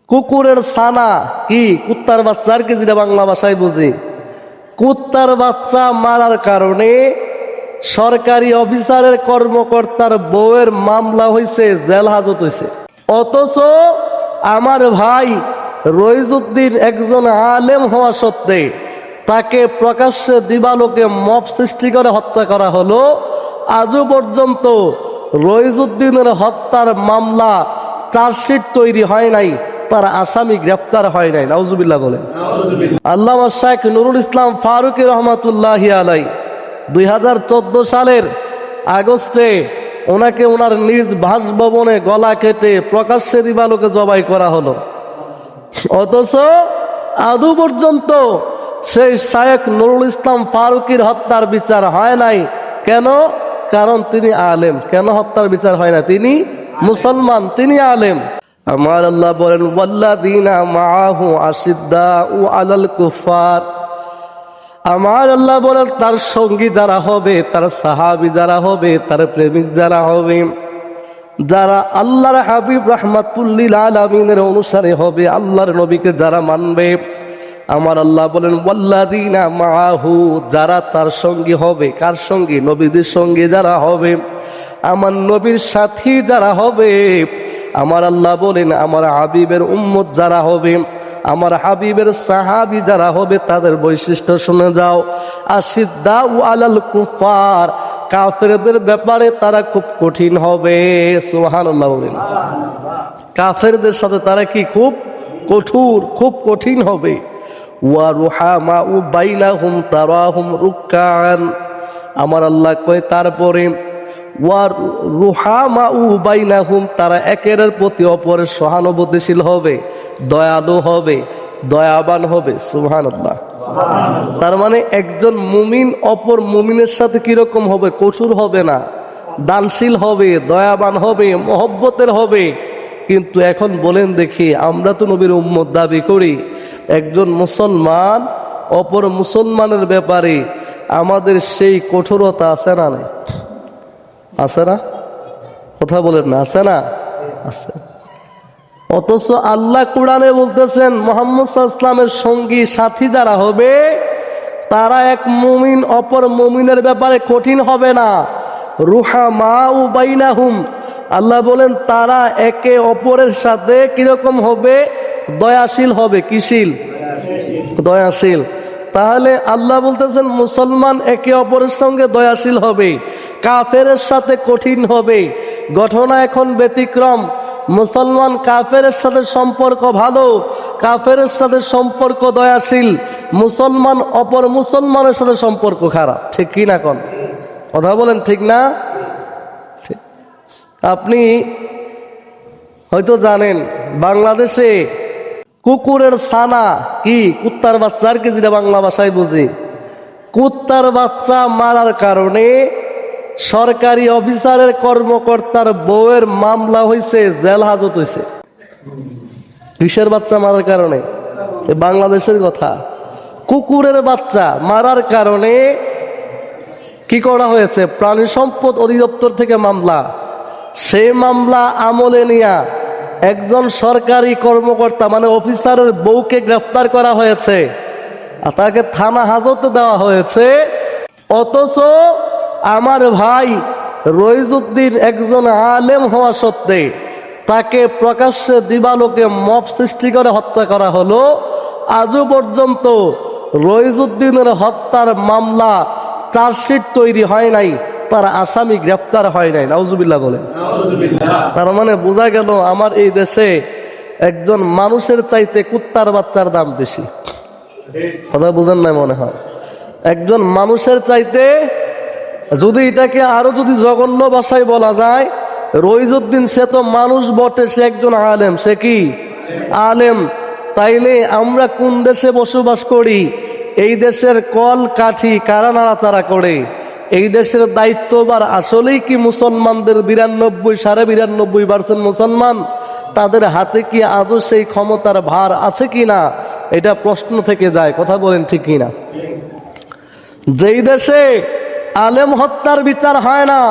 কুকুরের ছানা কি কুত্তার বাচ্চা আর কি, যেটা বাংলা ভাষায় বুঝি। কুত্তার বাচ্চা মারার কারণে সরকারি অফিসারের কর্মকর্তার বউয়ের মামলা হয়েছে, জেল হাজত হয়েছে। অথচ আমার ভাই রইজুদ্দিন একজন আলেম হওয়া সত্ত্বে তাকে প্রকাশ্যে দিবালোকে মব সৃষ্টি করে হত্যা করা হলো। আজও পর্যন্ত রইজুদ্দিনের হত্যার মামলা চার্জশিট তৈরি হয় নাই, তার আসামি গ্রেফতার হয় নাই। নাউজুবিল্লাহ বলেন। আল্লামা শাইখ নুরুল ইসলাম ফারুকী রহমাতুল্লাহি আলাই 2014 সালের আগস্টে ওনাকে ওনার নিজ বাসভবনে গলা কেটে প্রকাশ্যে দিবালোকে জবাই করা হলো। অথচ আদৌ পর্যন্ত সেই শাইখ নুরুল ইসলাম ফারুকীর হত্যার বিচার হয় নাই। কেন? কারণ তিনি আলেম। কেন হত্যার বিচার হয় না? তিনি মুসলমান, তিনি আলেম। আমার আল্লাহ বলেন ওয়াল্লাযীনা মাআহু আশিদ্দাউ আলাল কুফার। আমার আল্লাহ বলেন তার সঙ্গী যারা হবে, তার সাহাবী যারা হবে, তার প্রেমিক যারা হবে, যারা আল্লাহর হাবিব রাহমাতুল্লিল আলামিনের অনুসারী হবে, আল্লাহর নবীকে যারা মানবে, আমার আল্লাহ বলেন ওয়াল্লাযীনা মাআহু, যারা তার সঙ্গী হবে। কার সঙ্গী? নবীদের সঙ্গী যারা হবে, আমার নবীর সাথী যারা হবে, আমার আল্লাহ বলেন আমার হাবিবের উম্মত যারা হবে, আমার হাবিবের সাহাবী যারা হবে, তাদের বৈশিষ্ট্য শুনে যাও। আশিদ্দাউ আলাল কুফার, কাফেরদের ব্যাপারে তারা খুব কঠিন হবে। সুবহানাল্লাহ বলেন। কাফেরদের সাথে তারা কি? খুব কঠোর, খুব কঠিন হবে। ওয়া রুহামাউ বাইনাহুম তারাহুম রুকআন, আমার আল্লাহ কয় তারপরে ওয়া রুহামাউ বাইনাহুম, তারা একের প্রতি অপরের সহানুভূতিশীল হবে, দয়ালু হবে, দয়াবান হবে। সুবহানাল্লাহ। তার মানে একজন মুমিন অপর মুমিনের সাথে কিরকম হবে? কঠোর হবে না, দানশীল হবে, দয়াবান হবে, মহব্বতের হবে। কিন্তু এখন বলেন দেখি, আমরা তো নবীর উম্মত দাবি করি, একজন মুসলমান অপর মুসলমানের ব্যাপারে আমাদের সেই কঠোরতা আছে না? নাই? আছে না? কথা বলেন না, আছে না? আছে। অথচ আল্লাহ কোরআনে বলতেছেন মুহাম্মদ সাল্লাল্লাহু আলাইহি ওয়াসাল্লামের সঙ্গী সাথী যারা হবে, তারা এক মুমিন অপর মুমিনের ব্যাপারে কঠিন হবে না। রুহামাউ বাইনাহুম, আল্লাহ বলেন তারা একে অপরের সাথে কিরকম হবে? দয়াশীল হবে। কিশীল? দয়াশীল। তাহলে আল্লাহ বলতেছেন মুসলমান একে অপরের সঙ্গে দয়াশীল হবে, কাফেরের সাথে কঠিন হবে। ঘটনা এখন ব্যতিক্রম। মুসলমান কাফেরের সাথে সম্পর্ক ভালো, কাফেরের সাথে সম্পর্ক দয়াশীল, মুসলমান অপর মুসলমানের সাথে সম্পর্ক খারাপ। ঠিক কি না? কোন কথা বলেন, ঠিক না? আপনি হয়তো জানেন বাংলাদেশে কুকুরের ছানা কি কুত্তার বাচ্চা আর কি, যেটা বাংলা ভাষায় বুঝি। কুত্তার বাচ্চা মারার কারণে সরকারি অফিসারের কর্মকর্তার বউয়ের মামলা হয়েছে, জেল হাজত হয়েছে। কিসের বাচ্চা মারার কারণে? বাংলাদেশের কথা। কুকুরের বাচ্চা মারার কারণে কি করা হয়েছে? প্রাণী সম্পদ অধিদপ্তর থেকে মামলা। সেই মামলা আমলে নিয়া একজন সরকারি কর্মকর্তা মানে অফিসারের বউকে গ্রেফতার করা হয়েছে, আর তাকে থানা হাজতে দেওয়া হয়েছে। অথচ আমার ভাই রইজুদ্দিন একজন আলেম হওয়া সত্ত্বে তাকে প্রকাশ্যে দিবালোকে মব সৃষ্টি করে হত্যা করা হলো। আজও পর্যন্ত রইজুদ্দিনের হত্যার মামলা চার্জশিট তৈরি হয় নাই, তার আসামি গ্রেফতার হয় নাই। নাউজুবিল্লাহ বলেন। তার মানে বোঝা গেল আমার এই দেশে একজন মানুষের চাইতে কুত্তার বাচ্চার দাম বেশি। কথা বুঝেন না মনে হয়? একজন মানুষের চাইতে, যদি এটাকে আরো যদি জঘন্য ভাষায় বলা যায়, রইজুদ্দিন সে তো মানুষ বটে, সে একজন আলেম। সে কি? আলেম। তাইলে আমরা কোন দেশে বসবাস করি? এই দেশের কল কাঠি কারা নাড়াচাড়া করে? এই দেশের দায়িত্ববার আসলেই কি মুসলমানদের? 92.92% মুসলমান। তাদের হাতে কি আজও সেই ক্ষমতার ভার আছে কি না? এটা প্রশ্ন থেকে যায়। কথা বলেন, ঠিক কি না? যেই দেশে আলেম হত্যার বিচার হয় না,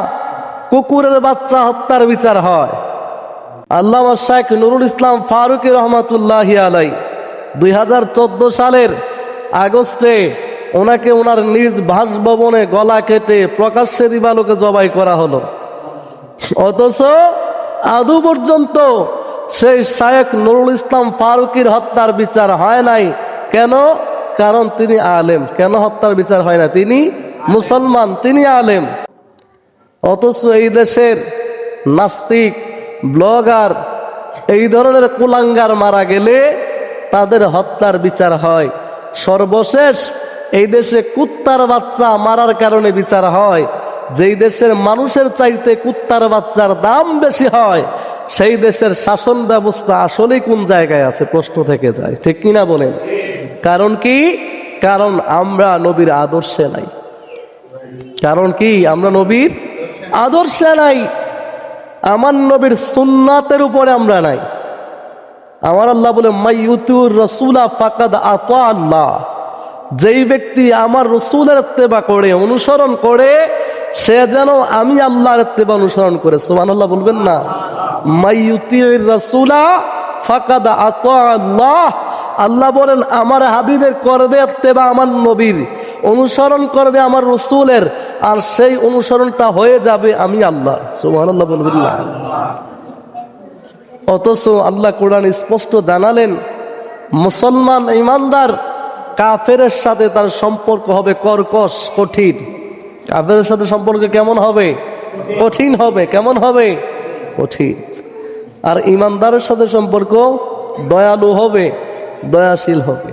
কুকুরের বাচ্চা হত্যার বিচার হয়। আল্লামা শেখ নুরুল ইসলাম ফারুকী রহমাতুল্লাহি আলাই 2014 সালের আগস্টে ওনাকে ওনার নিজ বাসভবনে গলা কেটে প্রকাশ্যে দিবালোকে জবাই করা হলো। অথচ আদৌ পর্যন্ত সেই শেখ নুরুল ইসলাম ফারুকীর হত্যার বিচার হয় নাই। কেন? কারণ তিনি আলেম। কেন হত্যার বিচার হয় না? তিনি মুসলমান, তিনি আলেম। অথচ এই দেশের নাস্তিক, ব্লগার, এই ধরনের কুলাঙ্গার মারা গেলে তাদের হত্যার বিচার হয়। সর্বশেষ এই দেশে কুত্তার বাচ্চা মারার কারণে বিচার হয়। যেই দেশের মানুষের চাইতে কুত্তার বাচ্চার দাম বেশি হয়, সেই দেশের শাসন ব্যবস্থা আসলেই কোন জায়গায় আছে প্রশ্ন থেকে যায়। ঠিক কিনা বলেন? কারণ কি? কারণ আমরা নবীর আদর্শে নাই। কারণ কি? আমরা নবীর আদর্শে নাই। আমার নবীর সুন্নাতের উপরে আমরা নাই। আমার আল্লাহ বলে মাইয়ুতিউর রাসূলা ফাকাদ আতা আল্লাহ, যেই ব্যক্তি আমার রসুলের ইত্তেবা করে, অনুসরণ করে, সে যেন আমি আল্লাহর ইত্তেবা অনুসরণ করে। সুবহানাল্লাহ বলবেন না? মাইয়ুতিউর রাসূলা ফাকাদ আতা আল্লাহ। আল্লাহ বলেন আমার হাবিবের করবে ইত্তেবা, আমার নবীর অনুসরণ করবে, আমার রসুলের, আর সেই অনুসরণটা হয়ে যাবে আমি আল্লাহ। সুবহানাল্লাহ বলবেন না? অথচ আল্লাহ কোরআন স্পষ্ট জানালেন মুসলমান ইমানদার কাফেরের সাথে তার সম্পর্ক হবে কর্কশ, কঠিন। কাফেরের সাথে সম্পর্ক কেমন হবে? কঠিন হবে। কেমন হবে? কঠিন। আর ইমানদারের সাথে সম্পর্ক দয়ালু হবে, দয়াশীল হবে।